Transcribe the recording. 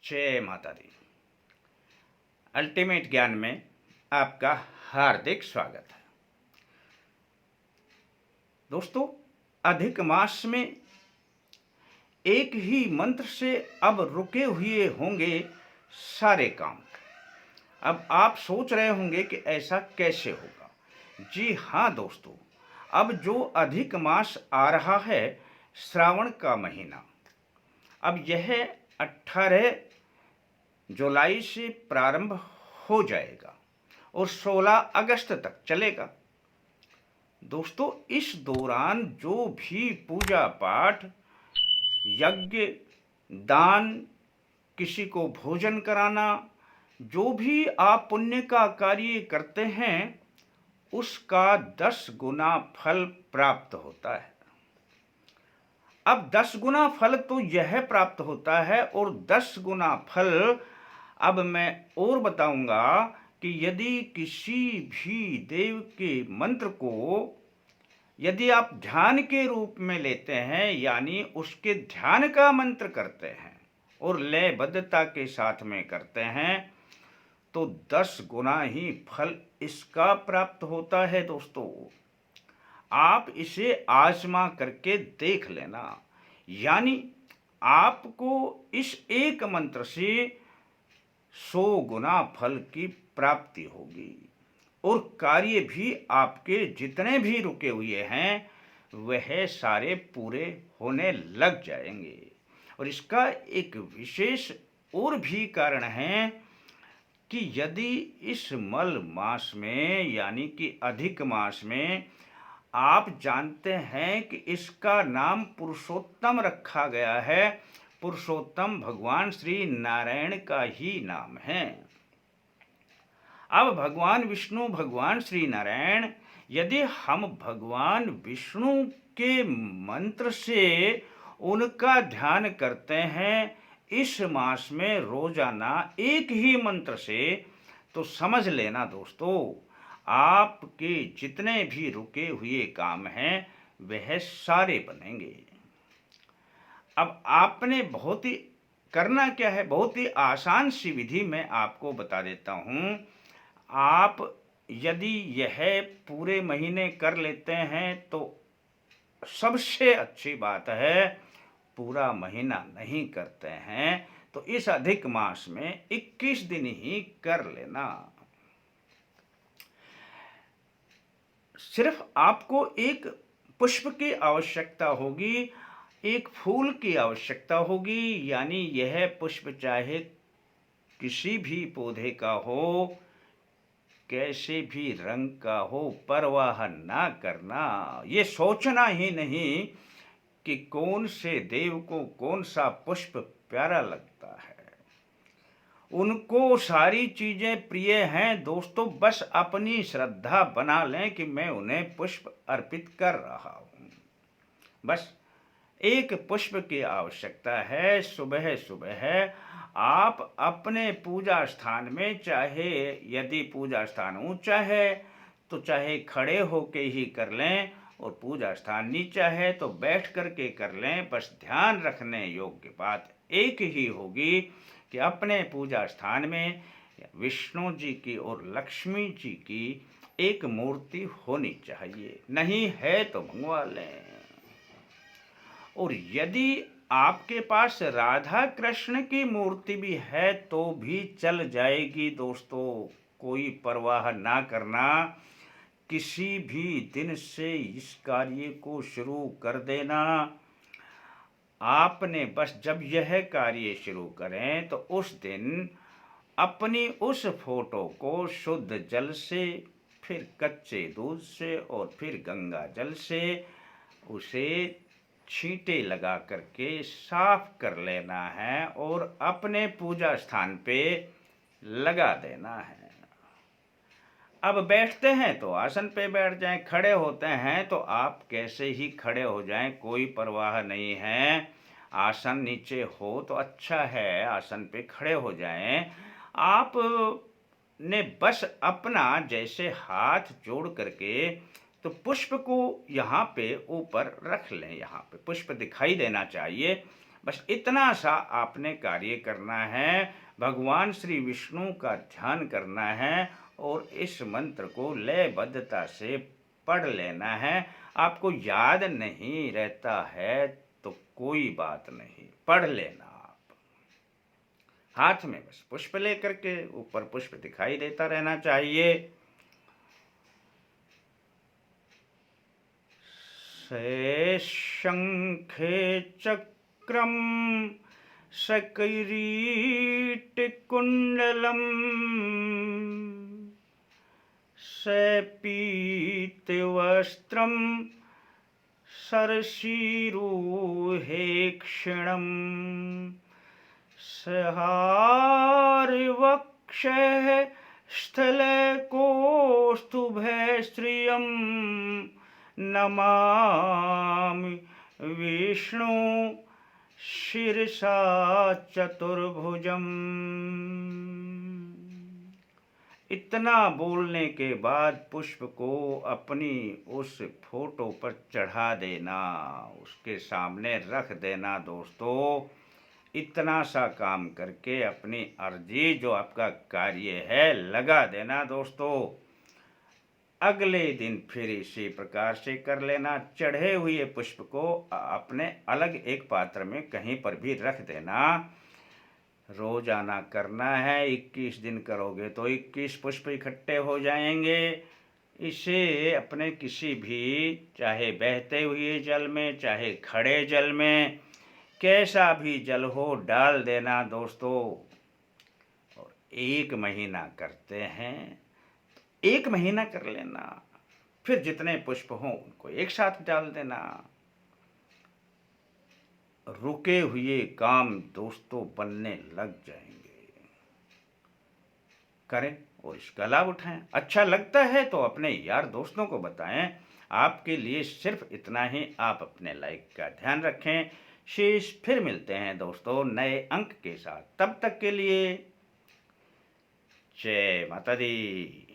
जय माता दी। अल्टीमेट ज्ञान में आपका हार्दिक स्वागत है। दोस्तों, अधिक मास में एक ही मंत्र से अब रुके हुए होंगे सारे काम। अब आप सोच रहे होंगे कि ऐसा कैसे होगा। जी हाँ दोस्तों, अब जो अधिक मास आ रहा है, श्रावण का महीना, अब यह 18 जुलाई से प्रारंभ हो जाएगा और 16 अगस्त तक चलेगा। दोस्तों, इस दौरान जो भी पूजा पाठ, यज्ञ, दान, किसी को भोजन कराना, जो भी आप पुण्य का कार्य करते हैं, उसका 10 गुना फल प्राप्त होता है। अब 10 गुना फल तो यह प्राप्त होता है, और 10 गुना फल अब मैं और बताऊंगा कि यदि किसी भी देव के मंत्र को यदि आप ध्यान के रूप में लेते हैं, यानी उसके ध्यान का मंत्र करते हैं और लयबद्धता के साथ में करते हैं, तो 10 गुना ही फल इसका प्राप्त होता है। दोस्तों, आप इसे आजमा करके देख लेना, यानी आपको इस एक मंत्र से 100 गुना फल की प्राप्ति होगी और कार्य भी आपके जितने भी रुके हुए हैं वह सारे पूरे होने लग जाएंगे। और इसका एक विशेष और भी कारण है कि यदि इस मल मास में, यानी कि अधिक मास में, आप जानते हैं कि इसका नाम पुरुषोत्तम रखा गया है। पुरुषोत्तम भगवान श्री नारायण का ही नाम है। अब भगवान विष्णु, भगवान श्री नारायण, यदि हम भगवान विष्णु के मंत्र से उनका ध्यान करते हैं इस मास में रोजाना एक ही मंत्र से, तो समझ लेना दोस्तों, आपके जितने भी रुके हुए काम हैं वह सारे बनेंगे। अब आपने बहुत ही करना क्या है, बहुत ही आसान सी विधि मैं आपको बता देता हूँ। आप यदि यह पूरे महीने कर लेते हैं तो सबसे अच्छी बात है। पूरा महीना नहीं करते हैं तो इस अधिक मास में 21 दिन ही कर लेना। सिर्फ आपको एक पुष्प की आवश्यकता होगी, एक फूल की आवश्यकता होगी, यानी यह पुष्प चाहे किसी भी पौधे का हो, कैसे भी रंग का हो, परवाह ना करना। ये सोचना ही नहीं कि कौन से देव को कौन सा पुष्प प्यारा लगता है। उनको सारी चीजें प्रिय हैं दोस्तों, बस अपनी श्रद्धा बना लें कि मैं उन्हें पुष्प अर्पित कर रहा हूं। बस एक पुष्प की आवश्यकता है। सुबह सुबह आप अपने पूजा स्थान में, चाहे यदि पूजा स्थान ऊंचा है तो चाहे खड़े होके ही कर लें, और पूजा स्थान नीचा है तो बैठ करके कर लें। बस ध्यान रखने योग्य बात एक ही होगी कि अपने पूजा स्थान में विष्णु जी की और लक्ष्मी जी की एक मूर्ति होनी चाहिए, नहीं है तो मंगवा लें। और यदि आपके पास राधा कृष्ण की मूर्ति भी है तो भी चल जाएगी दोस्तों, कोई परवाह ना करना। किसी भी दिन से इस कार्य को शुरू कर देना। आपने बस जब यह कार्य शुरू करें तो उस दिन अपनी उस फोटो को शुद्ध जल से, फिर कच्चे दूध से और फिर गंगा जल से उसे छींटे लगा करके साफ कर लेना है और अपने पूजा स्थान पे लगा देना है। अब बैठते हैं तो आसन पे बैठ जाएं, खड़े होते हैं तो आप कैसे ही खड़े हो जाएं, कोई परवाह नहीं है। आसन नीचे हो तो अच्छा है, आसन पे खड़े हो जाएं। आप ने बस अपना जैसे हाथ जोड़ करके तो पुष्प को यहाँ पे ऊपर रख लें, यहाँ पे पुष्प दिखाई देना चाहिए। बस इतना सा आपने कार्य करना है, भगवान श्री विष्णु का ध्यान करना है और इस मंत्र को लयबद्धता से पढ़ लेना है। आपको याद नहीं रहता है तो कोई बात नहीं, पढ़ लेना आप। हाथ में बस पुष्प लेकर के, ऊपर पुष्प दिखाई देता रहना चाहिए। से शंखे चक्रम सकिरीटकुण्डलम् सपीतवस्त्रं सरसीरुहेक्षणम् सहारवक्षः स्थलकौस्तुभश्रियं नमामि विष्णु शिरसा चतुर्भुजम। इतना बोलने के बाद पुष्प को अपनी उस फोटो पर चढ़ा देना, उसके सामने रख देना दोस्तों। इतना सा काम करके अपनी अर्जी जो आपका कार्य है लगा देना दोस्तों। अगले दिन फिर इसी प्रकार से कर लेना। चढ़े हुए पुष्प को अपने अलग एक पात्र में कहीं पर भी रख देना। रोजाना करना है, 21 दिन करोगे तो 21 पुष्प इकट्ठे हो जाएंगे। इसे अपने किसी भी, चाहे बहते हुए जल में, चाहे खड़े जल में, कैसा भी जल हो डाल देना दोस्तों। और 1 महीना करते हैं, 1 महीना कर लेना। फिर जितने पुष्प हों उनको एक साथ डाल देना। रुके हुए काम दोस्तों बनने लग जाएंगे। करें और इसका लाभ उठाएं। अच्छा लगता है तो अपने यार दोस्तों को बताएं। आपके लिए सिर्फ इतना ही, आप अपने लाइक का ध्यान रखें। शेष फिर मिलते हैं दोस्तों नए अंक के साथ। तब तक के लिए जय माता दी।